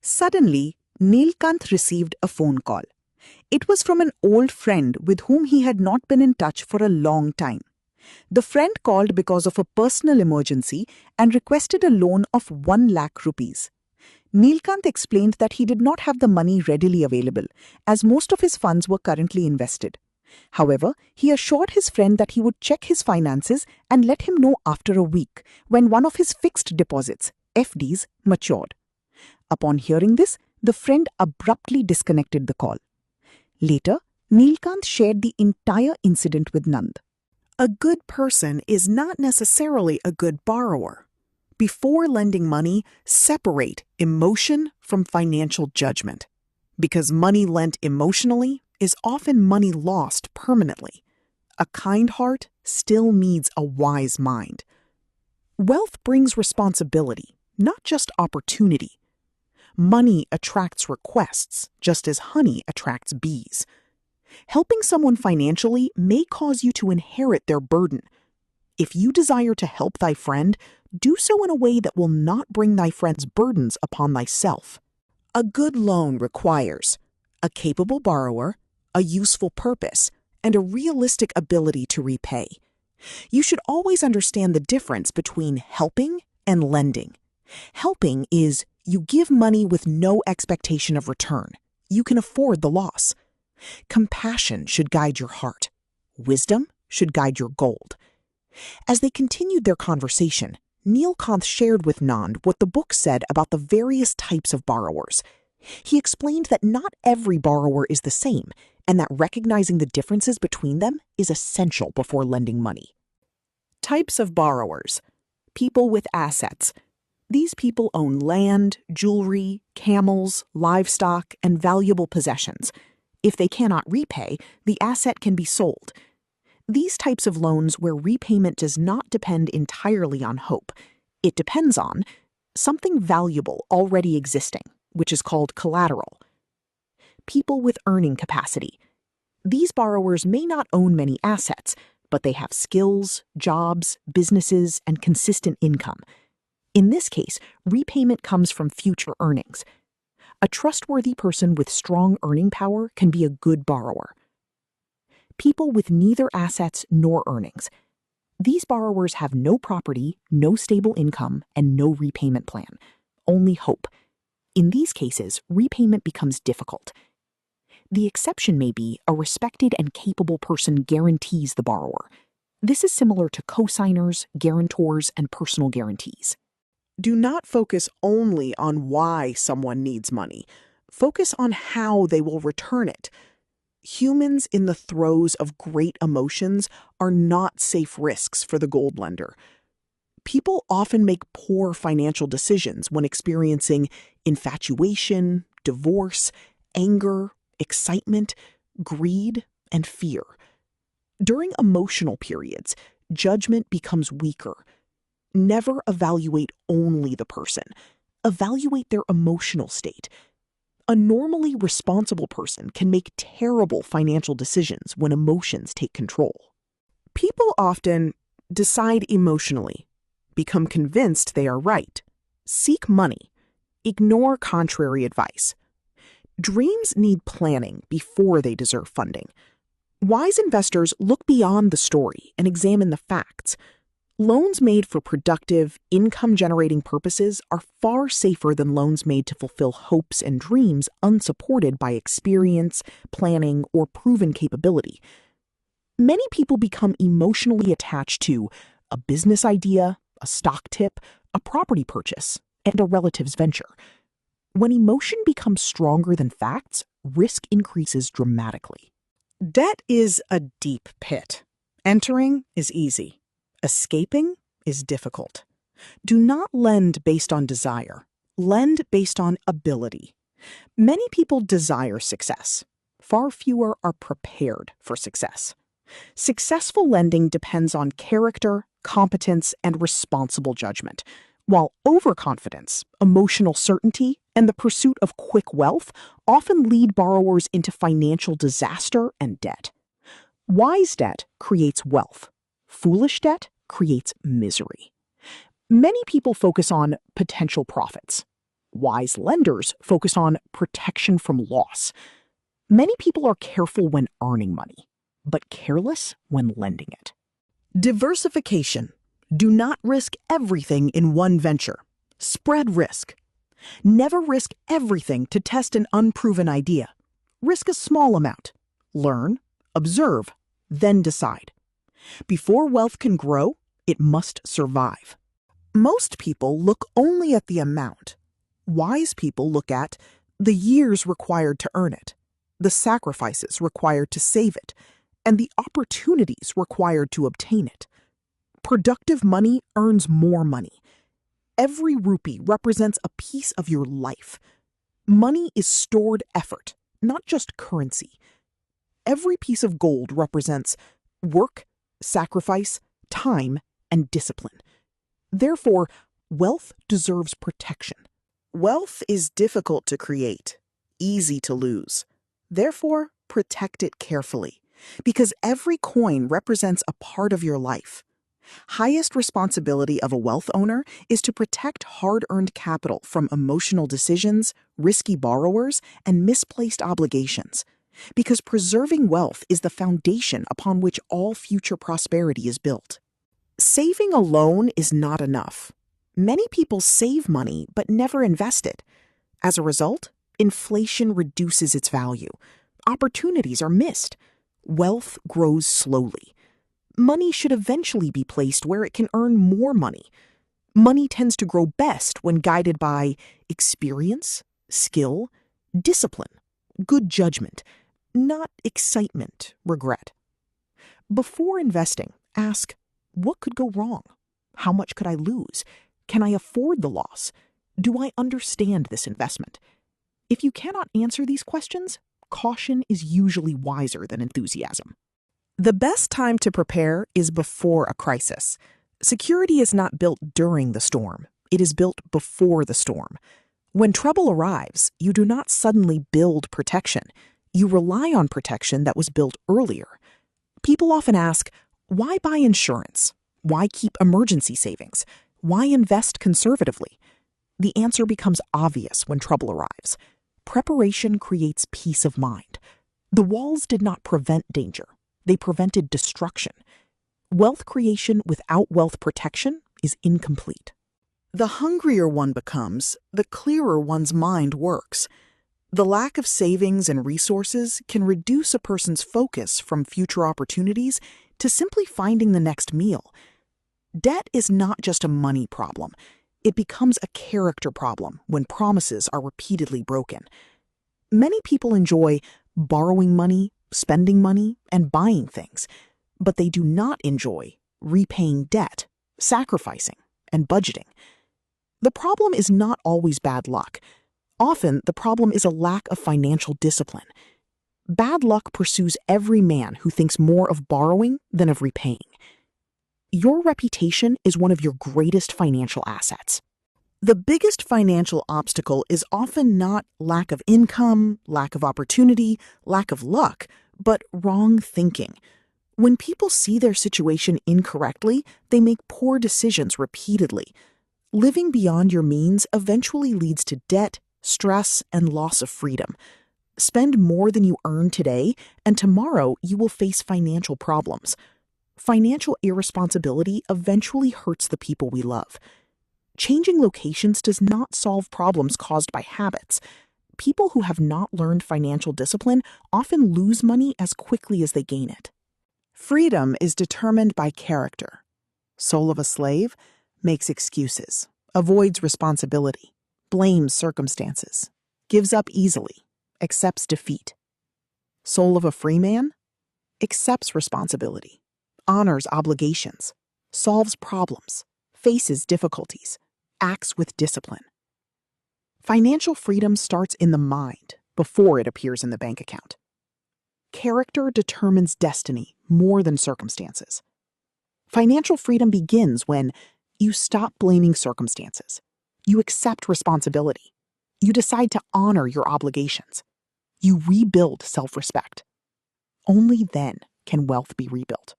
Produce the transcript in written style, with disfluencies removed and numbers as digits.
Suddenly, Nilkanth received a phone call. It was from an old friend with whom he had not been in touch for a long time. The friend called because of a personal emergency and requested a loan of 1 lakh rupees. Nilkanth explained that he did not have the money readily available, as most of his funds were currently invested. However, he assured his friend that he would check his finances and let him know after a week, when one of his fixed deposits, FDs, matured. Upon hearing this, the friend abruptly disconnected the call. Later, Nilkanth shared the entire incident with Nand. A good person is not necessarily a good borrower. Before lending money, separate emotion from financial judgment, because money lent emotionally is often money lost permanently. A kind heart still needs a wise mind. Wealth brings responsibility, not just opportunity. Money attracts requests, just as honey attracts bees. Helping someone financially may cause you to inherit their burden. If you desire to help thy friend, do so in a way that will not bring thy friend's burdens upon thyself. A good loan requires a capable borrower, a useful purpose, and a realistic ability to repay. You should always understand the difference between helping and lending. Helping is you give money with no expectation of return. You can afford the loss. Compassion should guide your heart. Wisdom should guide your gold. As they continued their conversation, Nilkanth shared with Nand what the book said about the various types of borrowers. He explained that not every borrower is the same, and that recognizing the differences between them is essential before lending money. Types of borrowers. People with assets. These people own land, jewelry, camels, livestock, and valuable possessions. If they cannot repay, the asset can be sold. These types of loans where repayment does not depend entirely on hope. It depends on something valuable already existing, which is called collateral. People with earning capacity. These borrowers may not own many assets, but they have skills, jobs, businesses, and consistent income. In this case, repayment comes from future earnings. A trustworthy person with strong earning power can be a good borrower. People with neither assets nor earnings. These borrowers have no property, no stable income, and no repayment plan. Only hope. In these cases, repayment becomes difficult. The exception may be a respected and capable person guarantees the borrower. This is similar to cosigners, guarantors, and personal guarantees. Do not focus only on why someone needs money. Focus on how they will return it. Humans in the throes of great emotions are not safe risks for the gold lender. People often make poor financial decisions when experiencing infatuation, divorce, anger, excitement, greed, and fear. During emotional periods, judgment becomes weaker. Never evaluate only the person. Evaluate their emotional state. A normally responsible person can make terrible financial decisions when emotions take control. People often decide emotionally, become convinced they are right, seek money, ignore contrary advice. Dreams need planning before they deserve funding. Wise investors look beyond the story and examine the facts. Loans made for productive, income-generating purposes are far safer than loans made to fulfill hopes and dreams unsupported by experience, planning, or proven capability. Many people become emotionally attached to a business idea, a stock tip, a property purchase, and a relative's venture. When emotion becomes stronger than facts, risk increases dramatically. Debt is a deep pit. Entering is easy. Escaping is difficult. Do not lend based on desire. Lend based on ability. Many people desire success. Far fewer are prepared for success. Successful lending depends on character, competence, and responsible judgment, while overconfidence, emotional certainty, and the pursuit of quick wealth often lead borrowers into financial disaster and debt. Wise debt creates wealth. Foolish debt creates misery. Many people focus on potential profits. Wise lenders focus on protection from loss. Many people are careful when earning money, but careless when lending it. Diversification. Do not risk everything in one venture. Spread risk. Never risk everything to test an unproven idea. Risk a small amount. Learn, observe, then decide. Before wealth can grow, it must survive. Most people look only at the amount. Wise people look at the years required to earn it, the sacrifices required to save it, and the opportunities required to obtain it. Productive money earns more money. Every rupee represents a piece of your life. Money is stored effort, not just currency. Every piece of gold represents work, sacrifice, time, and discipline. Therefore, wealth deserves protection. Wealth is difficult to create, easy to lose. Therefore, protect it carefully, because every coin represents a part of your life. Highest responsibility of a wealth owner is to protect hard-earned capital from emotional decisions, risky borrowers, and misplaced obligations, because preserving wealth is the foundation upon which all future prosperity is built. Saving alone is not enough. Many people save money but never invest it. As a result, inflation reduces its value. Opportunities are missed. Wealth grows slowly. Money should eventually be placed where it can earn more money. Money tends to grow best when guided by experience, skill, discipline, good judgment, not excitement, regret. Before investing, ask, what could go wrong? How much could I lose? Can I afford the loss? Do I understand this investment? If you cannot answer these questions, caution is usually wiser than enthusiasm. The best time to prepare is before a crisis. Security is not built during the storm. It is built before the storm. When trouble arrives, you do not suddenly build protection. You rely on protection that was built earlier. People often ask, why buy insurance? Why keep emergency savings? Why invest conservatively? The answer becomes obvious when trouble arrives. Preparation creates peace of mind. The walls did not prevent danger. They prevented destruction. Wealth creation without wealth protection is incomplete. The hungrier one becomes, the clearer one's mind works. The lack of savings and resources can reduce a person's focus from future opportunities to simply finding the next meal. Debt is not just a money problem. It becomes a character problem when promises are repeatedly broken. Many people enjoy borrowing money, spending money, and buying things, but they do not enjoy repaying debt, sacrificing, and budgeting. The problem is not always bad luck. Often, the problem is a lack of financial discipline. Bad luck pursues every man who thinks more of borrowing than of repaying. Your reputation is one of your greatest financial assets. The biggest financial obstacle is often not lack of income, lack of opportunity, lack of luck, but wrong thinking. When people see their situation incorrectly, they make poor decisions repeatedly. Living beyond your means eventually leads to debt, stress, and loss of freedom. Spend more than you earn today, and tomorrow you will face financial problems. Financial irresponsibility eventually hurts the people we love. Changing locations does not solve problems caused by habits. People who have not learned financial discipline often lose money as quickly as they gain it. Freedom is determined by character. Soul of a slave makes excuses, avoids responsibility, blames circumstances, gives up easily, accepts defeat. Soul of a free man accepts responsibility, honors obligations, solves problems, faces difficulties, acts with discipline. Financial freedom starts in the mind before it appears in the bank account. Character determines destiny more than circumstances. Financial freedom begins when you stop blaming circumstances. You accept responsibility. You decide to honor your obligations. You rebuild self-respect. Only then can wealth be rebuilt.